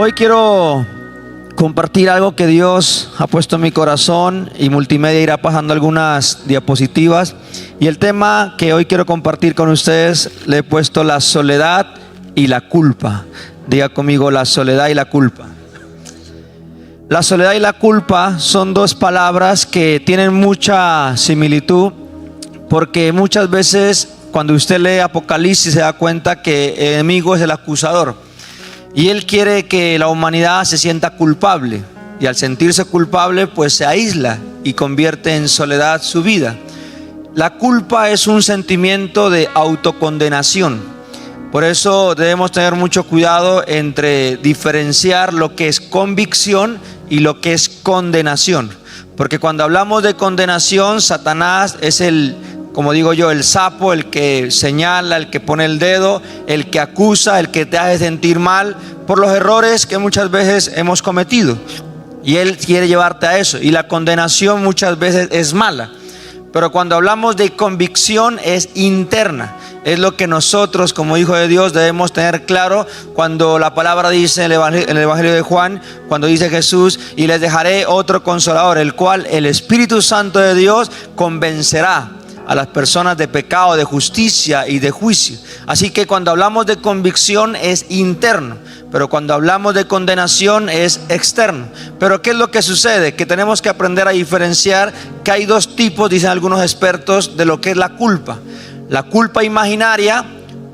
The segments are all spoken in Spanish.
Hoy quiero compartir algo que Dios ha puesto en mi corazón, y Multimedia irá pasando algunas diapositivas. Y el tema que hoy quiero compartir con ustedes le he puesto la soledad y la culpa. Diga conmigo: la soledad y la culpa. La soledad y la culpa son dos palabras que tienen mucha similitud, porque muchas veces cuando usted lee Apocalipsis se da cuenta que el enemigo es el acusador. Y él quiere que la humanidad se sienta culpable, y al sentirse culpable pues se aísla y convierte en soledad su vida. La culpa es un sentimiento de autocondenación. Por eso debemos tener mucho cuidado entre diferenciar lo que es convicción y lo que es condenación. Porque cuando hablamos de condenación, Satanás es como digo yo, el sapo, el que señala, el que pone el dedo, el que acusa, el que te hace sentir mal por los errores que muchas veces hemos cometido. Y él quiere llevarte a eso. Y la condenación muchas veces es mala. Pero cuando hablamos de convicción es interna. Es lo que nosotros como hijos de Dios debemos tener claro cuando la palabra dice en el Evangelio de Juan, cuando dice Jesús: y les dejaré otro consolador, el cual el Espíritu Santo de Dios convencerá a las personas de pecado, de justicia y de juicio. Así que cuando hablamos de convicción es interno, pero cuando hablamos de condenación es externo. Pero ¿qué es lo que sucede? Que tenemos que aprender a diferenciar que hay dos tipos, dicen algunos expertos, de lo que es la culpa: la culpa imaginaria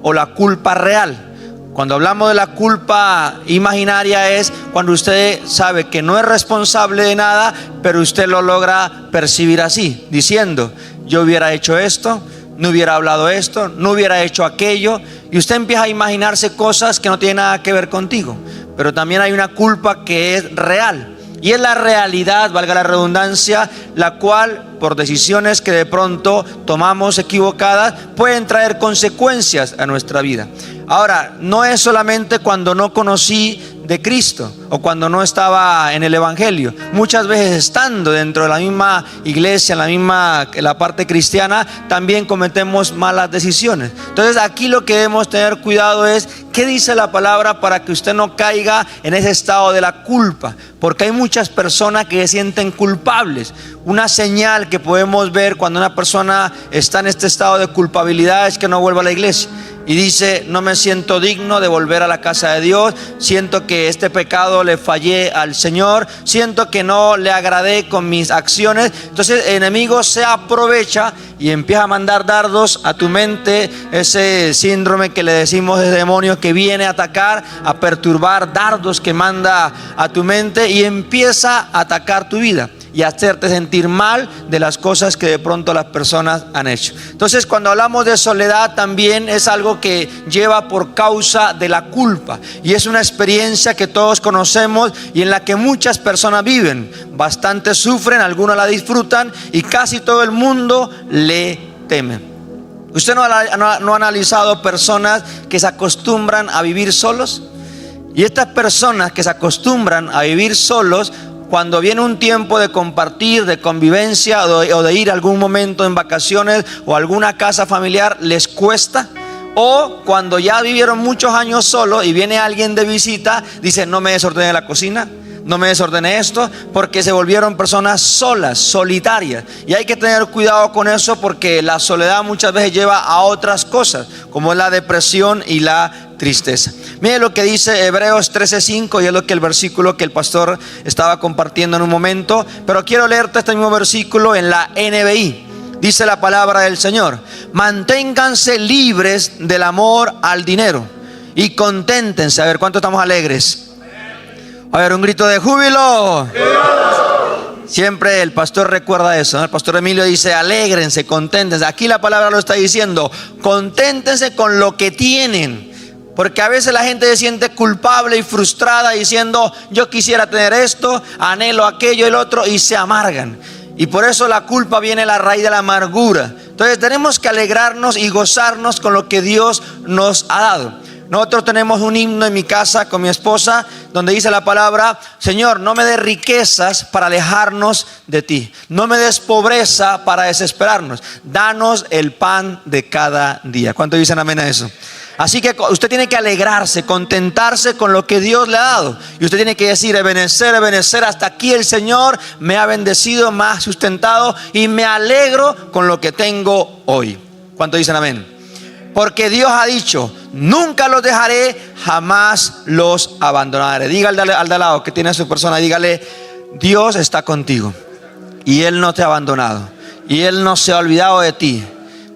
o la culpa real. Cuando hablamos de la culpa imaginaria es cuando usted sabe que no es responsable de nada, pero usted lo logra percibir así, diciendo: yo hubiera hecho esto, no hubiera hablado esto, no hubiera hecho aquello. Y usted empieza a imaginarse cosas que no tienen nada que ver contigo. Pero también hay una culpa que es real. Y es la realidad, valga la redundancia, la cual por decisiones que de pronto tomamos equivocadas pueden traer consecuencias a nuestra vida. Ahora, no es solamente cuando no conocí de Cristo o cuando no estaba en el Evangelio. Muchas veces estando dentro de la misma iglesia, en la parte cristiana, también cometemos malas decisiones. Entonces aquí lo que debemos tener cuidado es qué dice la palabra para que usted no caiga en ese estado de la culpa. Porque hay muchas personas que se sienten culpables. Una señal que podemos ver cuando una persona está en este estado de culpabilidad es que no vuelva a la iglesia. Y dice: no me siento digno de volver a la casa de Dios, siento que este pecado le fallé al Señor, siento que no le agradé con mis acciones. Entonces el enemigo se aprovecha y empieza a mandar dardos a tu mente, ese síndrome que le decimos de demonio que viene a atacar, a perturbar, dardos que manda a tu mente, y empieza a atacar tu vida y hacerte sentir mal de las cosas que de pronto las personas han hecho. Entonces cuando hablamos de soledad también es algo que lleva por causa de la culpa, y es una experiencia que todos conocemos y en la que muchas personas viven. Bastante sufren, algunos la disfrutan y casi todo el mundo le teme. ¿Usted no ha analizado personas que se acostumbran a vivir solos? Y estas personas que se acostumbran a vivir solos, cuando viene un tiempo de compartir, de convivencia o de ir algún momento en vacaciones o alguna casa familiar, les cuesta. O cuando ya vivieron muchos años solos y viene alguien de visita, dicen: no me desordené la cocina, no me desordené esto, porque se volvieron personas solas, solitarias. Y hay que tener cuidado con eso, porque la soledad muchas veces lleva a otras cosas, como es la depresión y la tristeza. Mire lo que dice Hebreos 13:5, y es lo que el versículo que el pastor estaba compartiendo en un momento, pero quiero leerte este mismo versículo en la NBI. Dice la palabra del Señor: manténganse libres del amor al dinero y conténtense. A ver, ¿cuántos estamos alegres? A ver, un grito de júbilo. Siempre el pastor recuerda eso, ¿no? El pastor Emilio dice: alégrense, conténtense. Aquí la palabra lo está diciendo: conténtense con lo que tienen. Porque a veces la gente se siente culpable y frustrada diciendo: yo quisiera tener esto, anhelo aquello y el otro, y se amargan. Y por eso la culpa viene a la raíz de la amargura. Entonces tenemos que alegrarnos y gozarnos con lo que Dios nos ha dado. Nosotros tenemos un himno en mi casa con mi esposa donde dice la palabra: Señor, no me des riquezas para alejarnos de ti, no me des pobreza para desesperarnos, danos el pan de cada día. ¿Cuántos dicen amén a eso? Así que usted tiene que alegrarse, contentarse con lo que Dios le ha dado. Y usted tiene que decir: Ebenezer, Ebenezer, hasta aquí el Señor me ha bendecido, me ha sustentado y me alegro con lo que tengo hoy. ¿Cuántos dicen amén? Porque Dios ha dicho: nunca los dejaré, jamás los abandonaré. Dígale al de al lado que tiene a su persona, dígale: Dios está contigo y Él no te ha abandonado y Él no se ha olvidado de ti.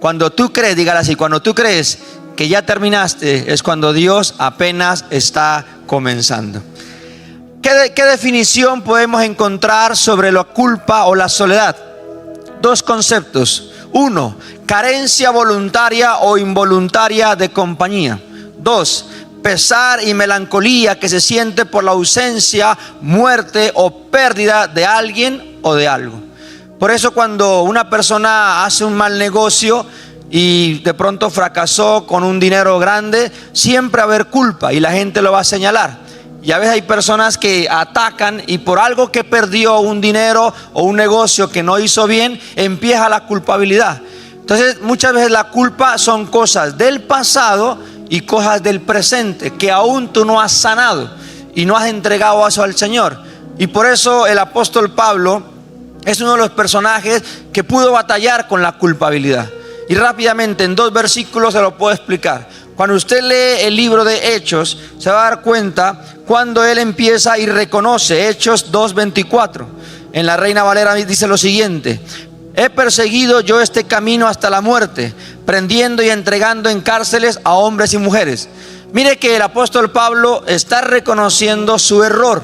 Cuando tú crees, dígale así, cuando tú crees que ya terminaste, es cuando Dios apenas está comenzando. ¿Qué definición podemos encontrar sobre la culpa o la soledad? Dos conceptos. Uno, carencia voluntaria o involuntaria de compañía. Dos, pesar y melancolía que se siente por la ausencia, muerte o pérdida de alguien o de algo. Por eso cuando una persona hace un mal negocio y de pronto fracasó con un dinero grande, siempre va a haber culpa y la gente lo va a señalar. Y a veces hay personas que atacan y por algo que perdió, un dinero o un negocio que no hizo bien, empieza la culpabilidad. Entonces muchas veces la culpa son cosas del pasado y cosas del presente que aún tú no has sanado y no has entregado eso al Señor. Y por eso el apóstol Pablo es uno de los personajes que pudo batallar con la culpabilidad. Y rápidamente en 2 versículos se lo puedo explicar. Cuando usted lee el libro de Hechos, se va a dar cuenta cuando él empieza y reconoce. Hechos 2:24. En la Reina Valera dice lo siguiente: he perseguido yo este camino hasta la muerte, prendiendo y entregando en cárceles a hombres y mujeres. Mire que el apóstol Pablo está reconociendo su error.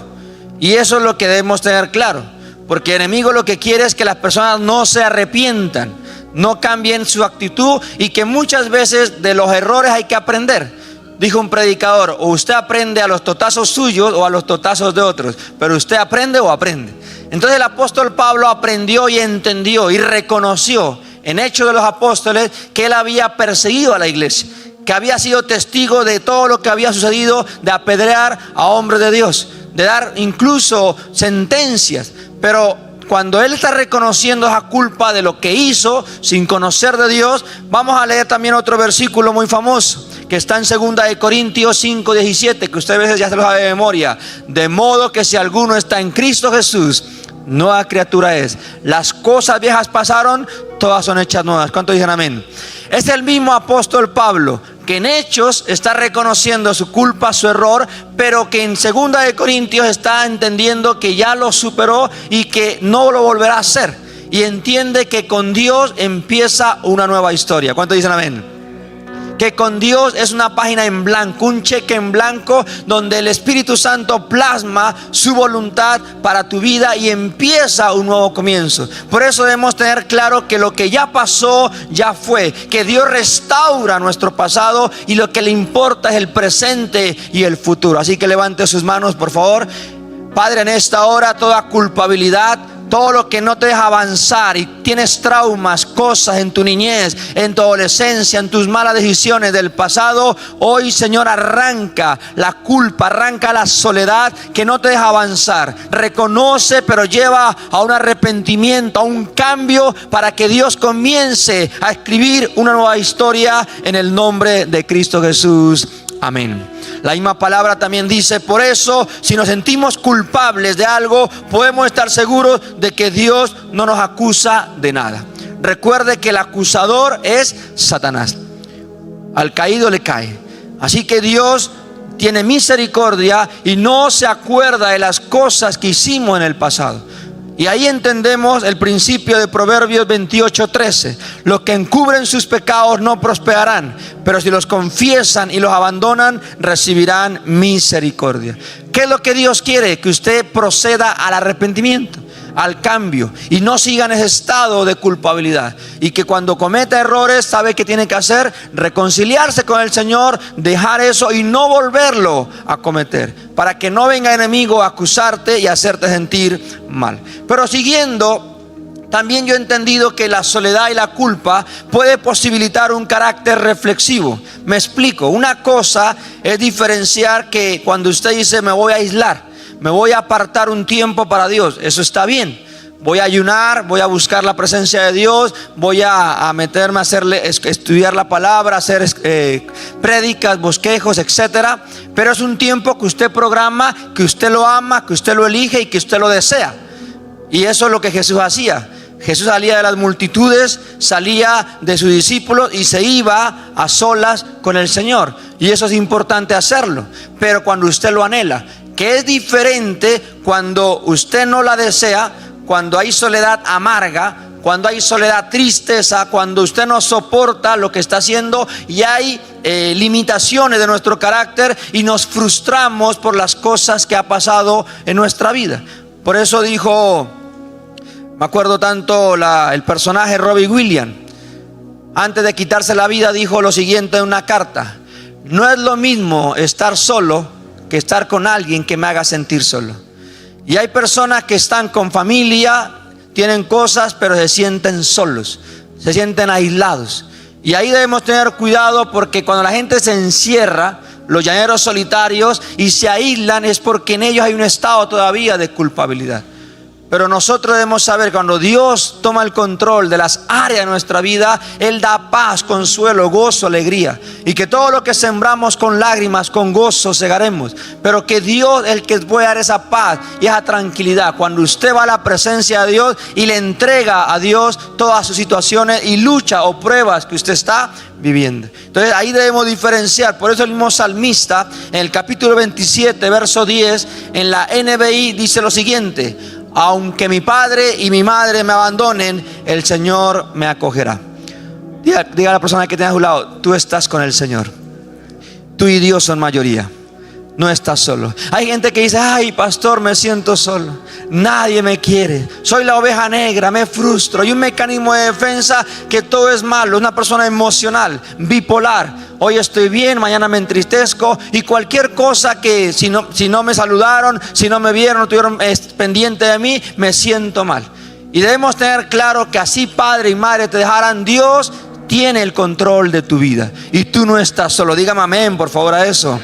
Y eso es lo que debemos tener claro. Porque el enemigo lo que quiere es que las personas no se arrepientan, no cambien su actitud, y que muchas veces de los errores hay que aprender. Dijo un predicador: o usted aprende a los totazos suyos o a los totazos de otros, pero usted aprende o aprende. Entonces el apóstol Pablo aprendió y entendió y reconoció en Hechos de los Apóstoles que él había perseguido a la iglesia, que había sido testigo de todo lo que había sucedido, de apedrear a hombres de Dios, de dar incluso sentencias. Pero cuando él está reconociendo esa culpa de lo que hizo sin conocer de Dios, vamos a leer también otro versículo muy famoso que está en 2 Corintios 5:17, que usted a veces ya se lo sabe de memoria. De modo que si alguno está en Cristo Jesús, nueva criatura es. Las cosas viejas pasaron, todas son hechas nuevas. ¿Cuántos dicen amén? Es el mismo apóstol Pablo que en Hechos está reconociendo su culpa, su error, pero que en 2 Corintios está entendiendo que ya lo superó y que no lo volverá a hacer. Y entiende que con Dios empieza una nueva historia. ¿Cuántos dicen amén? Que con Dios es una página en blanco, un cheque en blanco, donde el Espíritu Santo plasma su voluntad para tu vida y empieza un nuevo comienzo. Por eso debemos tener claro que lo que ya pasó, ya fue. Que Dios restaura nuestro pasado y lo que le importa es el presente y el futuro. Así que levante sus manos, por favor. Padre, en esta hora toda culpabilidad, todo lo que no te deja avanzar y tienes traumas, cosas en tu niñez, en tu adolescencia, en tus malas decisiones del pasado, hoy, Señor, arranca la culpa, arranca la soledad que no te deja avanzar. Reconoce, pero lleva a un arrepentimiento, a un cambio, para que Dios comience a escribir una nueva historia en el nombre de Cristo Jesús. Amén. La misma palabra también dice: por eso, si nos sentimos culpables de algo, podemos estar seguros de que Dios no nos acusa de nada. Recuerde que el acusador es Satanás. Al caído le cae. Así que Dios tiene misericordia y no se acuerda de las cosas que hicimos en el pasado. Y ahí entendemos el principio de Proverbios 28:13. Los que encubren sus pecados no prosperarán, pero si los confiesan y los abandonan, recibirán misericordia. ¿Qué es lo que Dios quiere? Que usted proceda al arrepentimiento, al cambio, y no siga en ese estado de culpabilidad. Y que cuando cometa errores, sabe que tiene que hacer: reconciliarse con el Señor, dejar eso y no volverlo a cometer, para que no venga enemigo a acusarte y hacerte sentir mal. Pero siguiendo, también yo he entendido que la soledad y la culpa puede posibilitar un carácter reflexivo. Me explico. Una cosa es diferenciar que cuando usted dice: me voy a aislar, me voy a apartar un tiempo para Dios. Eso está bien. Voy a ayunar, voy a buscar la presencia de Dios, voy a meterme a estudiar la palabra, hacer prédicas, bosquejos, etcétera. Pero es un tiempo que usted programa, que usted lo ama, que usted lo elige y que usted lo desea. Y eso es lo que Jesús hacía. Jesús salía de las multitudes, salía de sus discípulos y se iba a solas con el Señor. Y eso es importante hacerlo. Pero cuando usted lo anhela, que es diferente cuando usted no la desea, cuando hay soledad amarga, cuando hay soledad tristeza, cuando usted no soporta lo que está haciendo y hay limitaciones de nuestro carácter y nos frustramos por las cosas que ha pasado en nuestra vida. Por eso dijo, me acuerdo tanto el personaje Robbie Williams, antes de quitarse la vida dijo lo siguiente en una carta: no es lo mismo estar solo que estar con alguien que me haga sentir solo. Y hay personas que están con familia, tienen cosas, pero se sienten solos, se sienten aislados. Y ahí debemos tener cuidado, porque cuando la gente se encierra, los llaneros solitarios, y se aíslan, es porque en ellos hay un estado todavía de culpabilidad. Pero nosotros debemos saber, cuando Dios toma el control de las áreas de nuestra vida, Él da paz, consuelo, gozo, alegría. Y que todo lo que sembramos con lágrimas, con gozo segaremos. Pero que Dios es el que puede dar esa paz y esa tranquilidad. Cuando usted va a la presencia de Dios y le entrega a Dios todas sus situaciones y lucha o pruebas que usted está viviendo. Entonces ahí debemos diferenciar. Por eso el mismo salmista en el capítulo 27, verso 10, en la NBI dice lo siguiente: aunque mi padre y mi madre me abandonen, el Señor me acogerá. Diga a la persona que tiene a su lado: tú estás con el Señor. Tú y Dios son mayoría. No estás solo. Hay gente que dice: ay, pastor, me siento solo, nadie me quiere, soy la oveja negra, me frustro. Hay un mecanismo de defensa que todo es malo. Es una persona emocional, bipolar. Hoy estoy bien, mañana me entristezco. Y cualquier cosa que si no me saludaron, si no me vieron, no estuvieron pendiente de mí, me siento mal. Y debemos tener claro que así padre y madre te dejaran, Dios tiene el control de tu vida. Y tú no estás solo. Dígame amén, por favor, a eso.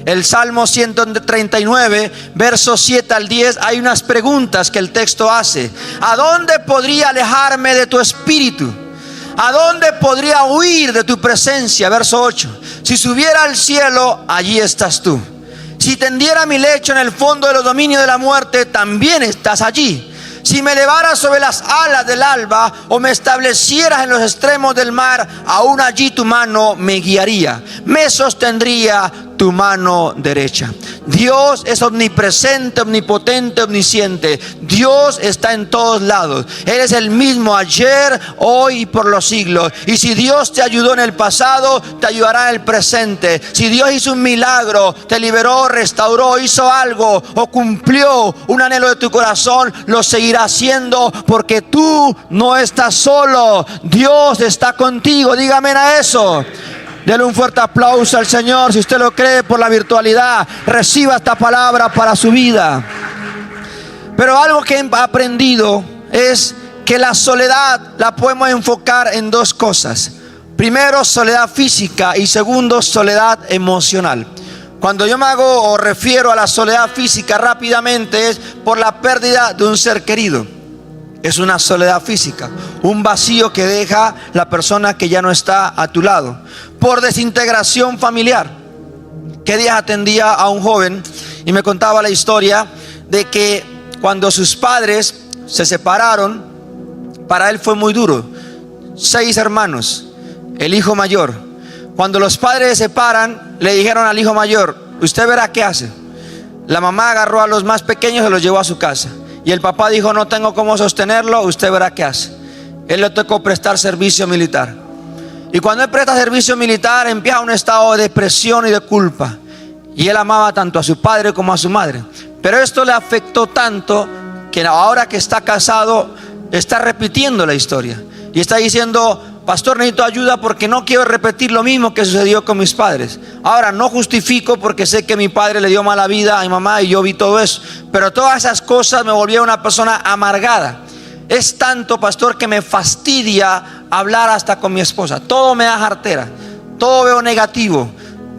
El Salmo 139, versos 7 al 10, hay unas preguntas que el texto hace. ¿A dónde podría alejarme de tu espíritu? ¿A dónde podría huir de tu presencia? Verso 8. Si subiera al cielo, allí estás tú. Si tendiera mi lecho en el fondo de los dominios de la muerte, también estás allí. Si me elevara sobre las alas del alba, o me establecieras en los extremos del mar, aún allí tu mano me guiaría, me sostendría tu mano derecha. Dios es omnipresente, omnipotente, omnisciente. Dios está en todos lados. Él es el mismo ayer, hoy y por los siglos. Y si Dios te ayudó en el pasado, te ayudará en el presente. Si Dios hizo un milagro, te liberó, restauró, hizo algo o cumplió un anhelo de tu corazón, lo seguirá haciendo, porque tú no estás solo. Dios está contigo. Dígame a eso. Dele un fuerte aplauso al Señor si usted lo cree por la virtualidad. Reciba esta palabra para su vida. Pero algo que he aprendido es que la soledad la podemos enfocar en dos cosas. Primero, soledad física, y segundo, soledad emocional. Cuando yo me hago o refiero a la soledad física rápidamente, es por la pérdida de un ser querido. Es una soledad física, un vacío que deja la persona que ya no está a tu lado. Por desintegración familiar. ¿Qué días atendía a un joven y me contaba la historia de que cuando sus padres se separaron, para él fue muy duro? 6 hermanos, el hijo mayor. Cuando los padres se separan, le dijeron al hijo mayor: usted verá qué hace. La mamá agarró a los más pequeños y se los llevó a su casa. Y el papá dijo: no tengo cómo sostenerlo, usted verá qué hace. Él le tocó prestar servicio militar. Y cuando él presta servicio militar, empieza un estado de depresión y de culpa. Y él amaba tanto a su padre como a su madre. Pero esto le afectó tanto que ahora que está casado, está repitiendo la historia. Y está diciendo: pastor, necesito ayuda porque no quiero repetir lo mismo que sucedió con mis padres. Ahora, no justifico porque sé que mi padre le dio mala vida a mi mamá y yo vi todo eso. Pero todas esas cosas me volvieron una persona amargada. Es tanto, pastor, que me fastidia hablar hasta con mi esposa. Todo me da jartera, todo veo negativo,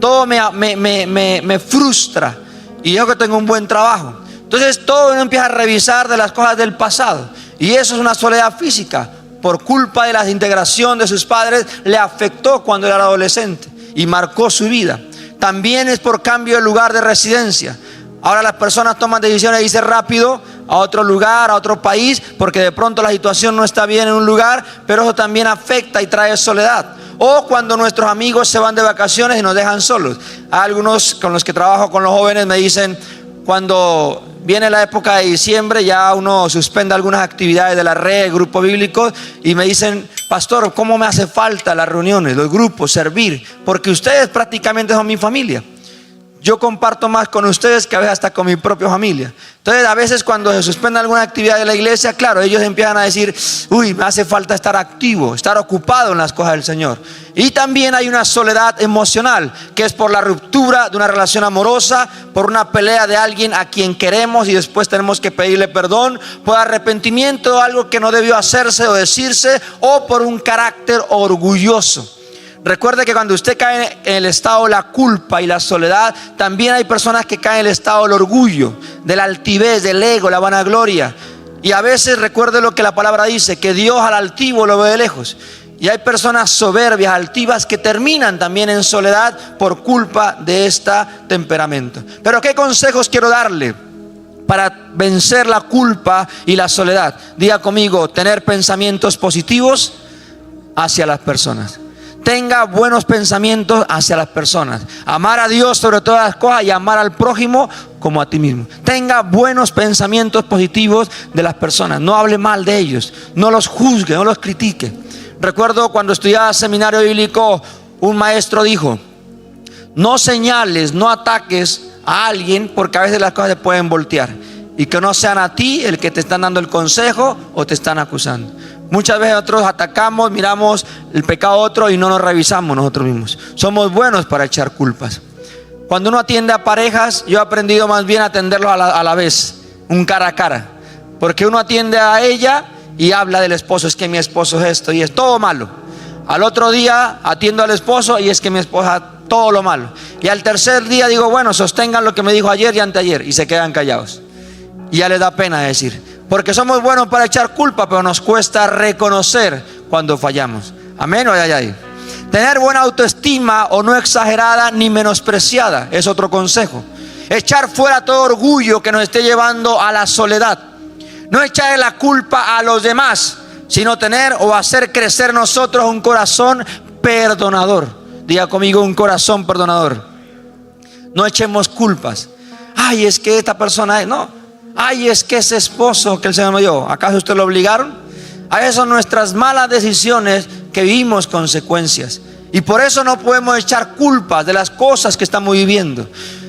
todo me frustra. Y yo que tengo un buen trabajo. Entonces todo uno empieza a revisar de las cosas del pasado. Y eso es una soledad física. Por culpa de la desintegración de sus padres, le afectó cuando era adolescente y marcó su vida. También es por cambio de lugar de residencia. Ahora las personas toman decisiones de irse rápido a otro lugar, a otro país, porque de pronto la situación no está bien en un lugar, pero eso también afecta y trae soledad. O cuando nuestros amigos se van de vacaciones y nos dejan solos. Algunos con los que trabajo con los jóvenes me dicen, cuando viene la época de diciembre, ya uno suspende algunas actividades de la red, grupos bíblicos, y me dicen, pastor, ¿cómo me hace falta las reuniones, los grupos, servir? Porque ustedes prácticamente son mi familia. Yo comparto más con ustedes que a veces hasta con mi propia familia. Entonces a veces cuando se suspende alguna actividad de la iglesia, claro, ellos empiezan a decir, uy, me hace falta estar activo, estar ocupado en las cosas del Señor. Y también hay una soledad emocional, que es por la ruptura de una relación amorosa, por una pelea de alguien a quien queremos y después tenemos que pedirle perdón, por arrepentimiento de algo que no debió hacerse o decirse, o por un carácter orgulloso. Recuerde que cuando usted cae en el estado de la culpa y la soledad, también hay personas que caen en el estado del orgullo, de la altivez, del ego, la vanagloria. Y a veces recuerde lo que la palabra dice, que Dios al altivo lo ve de lejos. Y hay personas soberbias, altivas, que terminan también en soledad por culpa de este temperamento. Pero ¿qué consejos quiero darle para vencer la culpa y la soledad? Diga conmigo, tener pensamientos positivos hacia las personas. Tenga buenos pensamientos hacia las personas. Amar a Dios sobre todas las cosas y amar al prójimo como a ti mismo. Tenga buenos pensamientos positivos de las personas. No hable mal de ellos. No los juzgue, no los critique. Recuerdo cuando estudiaba seminario bíblico, un maestro dijo, no señales, no ataques a alguien porque a veces las cosas se pueden voltear. Y que no sean a ti el que te están dando el consejo o te están acusando. Muchas veces nosotros atacamos, miramos el pecado de otro y no nos revisamos nosotros mismos. Somos buenos para echar culpas. Cuando uno atiende a parejas, yo he aprendido más bien a atenderlos a la vez, un cara a cara. Porque uno atiende a ella y habla del esposo, es que mi esposo es esto y es todo malo. Al otro día atiendo al esposo y es que mi esposa todo lo malo. Y al tercer día digo, bueno, sostengan lo que me dijo ayer y anteayer, y se quedan callados. Y ya les da pena decir. Porque somos buenos para echar culpa, pero nos cuesta reconocer cuando fallamos. Amén o ay. Tener buena autoestima o no exagerada ni menospreciada es otro consejo. Echar fuera todo orgullo que nos esté llevando a la soledad. No echarle la culpa a los demás, sino tener o hacer crecer nosotros un corazón perdonador. Diga conmigo, un corazón perdonador. No echemos culpas. Ay, es que esta persona, no. Ay, es que ese esposo que el Señor me dio, ¿acaso usted lo obligaron? A veces son nuestras malas decisiones que vivimos consecuencias. Y por eso no podemos echar culpas de las cosas que estamos viviendo.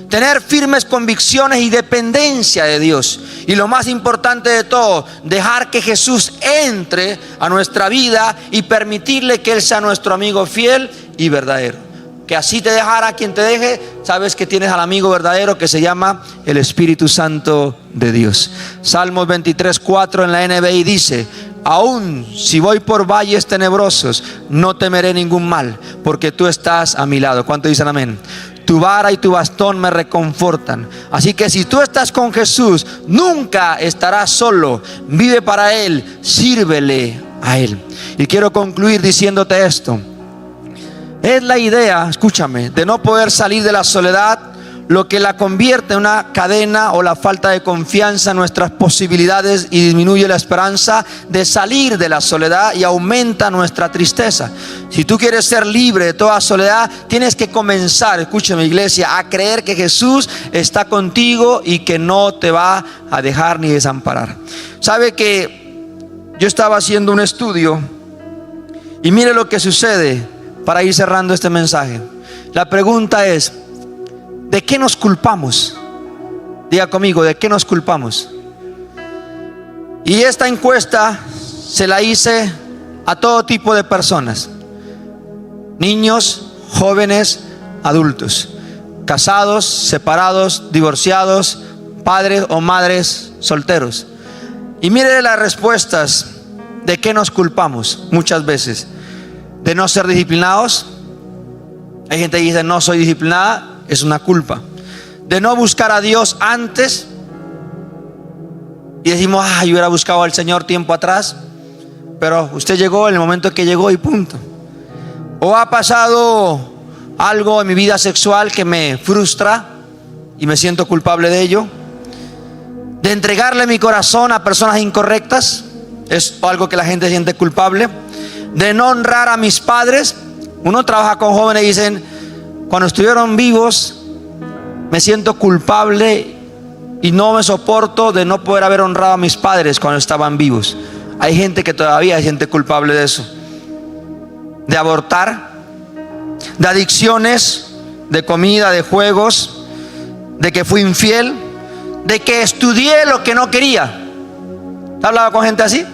Tener firmes convicciones y dependencia de Dios. Y lo más importante de todo, dejar que Jesús entre a nuestra vida y permitirle que Él sea nuestro amigo fiel y verdadero. Que así te dejara quien te deje, sabes que tienes al amigo verdadero que se llama el Espíritu Santo de Dios. Salmos 23:4 en la NBI dice, aún si voy por valles tenebrosos, no temeré ningún mal, porque tú estás a mi lado. ¿Cuánto dicen amén? Tu vara y tu bastón me reconfortan. Así que si tú estás con Jesús, nunca estarás solo. Vive para Él, sírvele a Él. Y quiero concluir diciéndote esto. Es la idea, escúchame, de no poder salir de la soledad lo que la convierte en una cadena o la falta de confianza en nuestras posibilidades y disminuye la esperanza de salir de la soledad y aumenta nuestra tristeza. Si tú quieres ser libre de toda soledad, tienes que comenzar, escúchame iglesia, a creer que Jesús está contigo y que no te va a dejar ni desamparar. Sabe que yo estaba haciendo un estudio y mire lo que sucede. Para ir cerrando este mensaje, la pregunta es, ¿de qué nos culpamos? Diga conmigo, ¿de qué nos culpamos? Y esta encuesta se la hice a todo tipo de personas, niños, jóvenes, adultos, casados, separados, divorciados, padres o madres solteros. Y mire las respuestas de qué nos culpamos muchas veces. De no ser disciplinados. Hay gente que dice no soy disciplinada, es una culpa. De no buscar a Dios antes, y decimos, yo hubiera buscado al Señor tiempo atrás, pero usted llegó en el momento que llegó y punto. O ha pasado algo en mi vida sexual que me frustra y me siento culpable de ello. De entregarle mi corazón a personas incorrectas, es algo que la gente siente culpable. De no honrar a mis padres. Uno trabaja con jóvenes y dicen, cuando estuvieron vivos me siento culpable y no me soporto de no poder haber honrado a mis padres cuando estaban vivos. Hay gente que todavía se siente culpable de eso. De abortar, de adicciones, de comida, de juegos, de que fui infiel, de que estudié lo que no quería. ¿Has hablado con gente así?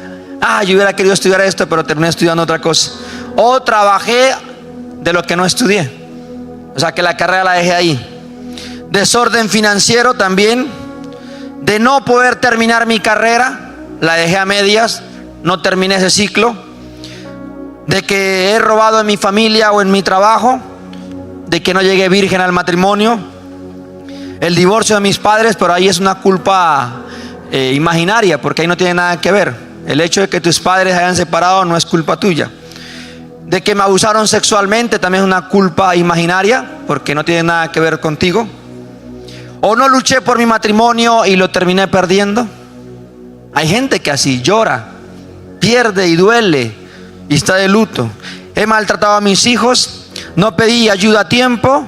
Yo hubiera querido estudiar esto, pero terminé estudiando otra cosa. O trabajé de lo que no estudié, o sea que la carrera la dejé ahí. Desorden financiero también. De no poder terminar mi carrera, la dejé a medias, no terminé ese ciclo. De que he robado en mi familia o en mi trabajo, de que no llegué virgen al matrimonio. El divorcio de mis padres, pero ahí es una culpa imaginaria, porque ahí no tiene nada que ver. El hecho de que tus padres hayan separado no es culpa tuya. De que me abusaron sexualmente también es una culpa imaginaria, porque no tiene nada que ver contigo. O no luché por mi matrimonio y lo terminé perdiendo. Hay gente que así llora, pierde y duele y está de luto. He maltratado a mis hijos, no pedí ayuda a tiempo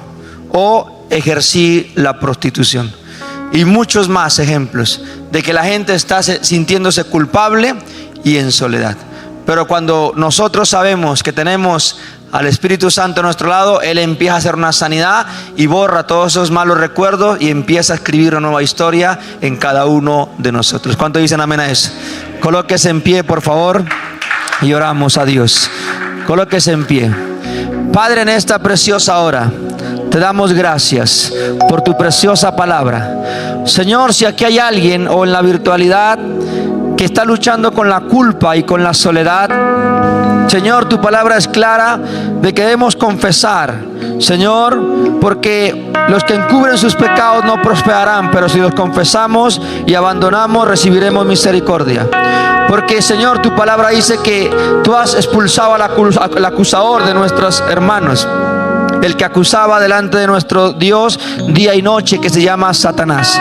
o ejercí la prostitución. Y muchos más ejemplos de que la gente está sintiéndose culpable y en soledad. Pero cuando nosotros sabemos que tenemos al Espíritu Santo a nuestro lado, Él empieza a hacer una sanidad y borra todos esos malos recuerdos y empieza a escribir una nueva historia en cada uno de nosotros. ¿Cuántos dicen amén a eso? Colóquese en pie, por favor, y oramos a Dios. Colóquese en pie. Padre, en esta preciosa hora te damos gracias por tu preciosa palabra. Señor, si aquí hay alguien o en la virtualidad que está luchando con la culpa y con la soledad, Señor, tu palabra es clara de que debemos confesar, Señor, porque los que encubren sus pecados no prosperarán, pero si los confesamos y abandonamos, recibiremos misericordia. Porque, Señor, tu palabra dice que tú has expulsado al acusador de nuestros hermanos, el que acusaba delante de nuestro Dios día y noche, que se llama Satanás.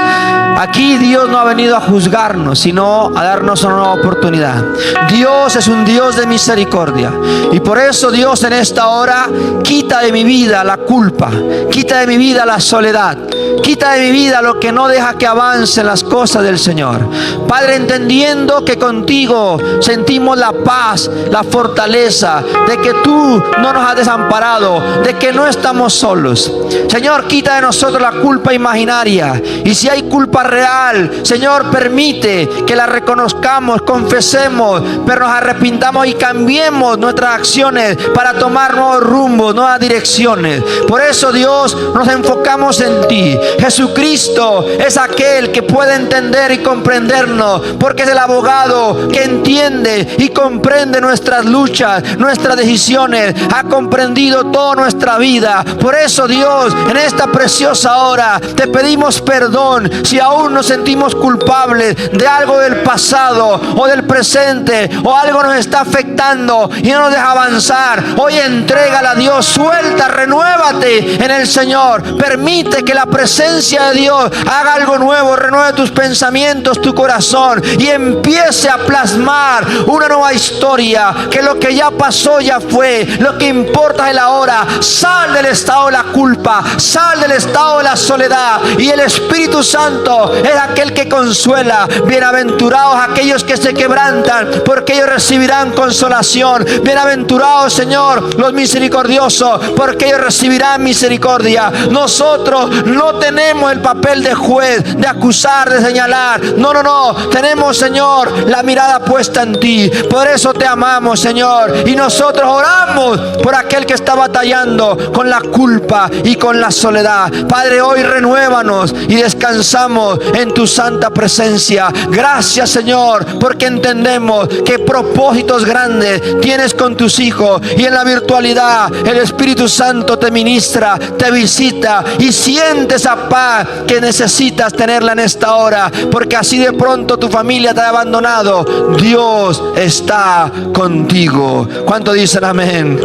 Aquí Dios no ha venido a juzgarnos, sino a darnos una nueva oportunidad. Dios es un Dios de misericordia. Y por eso, Dios, en esta hora, quita de mi vida la culpa, quita de mi vida la soledad, quita de mi vida lo que no deja que avancen las cosas del Señor. Padre, entendiendo que contigo sentimos la paz, la fortaleza, de que tú no nos has desamparado, de que no estamos solos. Señor, quita de nosotros la culpa imaginaria. Y si hay culpa real, Señor, permite que la reconozcamos, confesemos, pero nos arrepintamos y cambiemos nuestras acciones para tomar nuevos rumbos, nuevas direcciones. Por eso, Dios, nos enfocamos en ti. Jesucristo es aquel que puede entender y comprendernos, porque es el abogado que entiende y comprende nuestras luchas, nuestras decisiones, ha comprendido toda nuestra vida. Por eso, Dios, en esta preciosa hora te pedimos perdón si aún nos sentimos culpables de algo del pasado o del presente, o algo nos está afectando y no nos deja avanzar. Hoy entrégala a Dios, suelta, renuévate en el Señor. Permite que la presencia de Dios haga algo nuevo, renueve tus pensamientos, tu corazón, y empiece a plasmar una nueva historia. Que lo que ya pasó ya fue, lo que importa es el ahora. Sal del estado de la culpa, sal del estado de la soledad, y el Espíritu Santo es aquel que consuela. Bienaventurados aquellos que se quebrantan, porque ellos recibirán consolación. Bienaventurados, Señor, los misericordiosos, porque ellos recibirán misericordia. Nosotros no tenemos el papel de juez, de acusar, de señalar. No, tenemos, Señor, la mirada puesta en ti. Por eso te amamos, Señor, y nosotros oramos por aquel que está batallando. con la culpa y con la soledad. Padre, hoy renuévanos y descansamos en tu santa presencia. Gracias, Señor, porque entendemos que propósitos grandes tienes con tus hijos, y en la virtualidad el Espíritu Santo te ministra, te visita y siente esa paz que necesitas tenerla en esta hora, porque así de pronto tu familia te ha abandonado, Dios está contigo. ¿Cuánto dicen amén?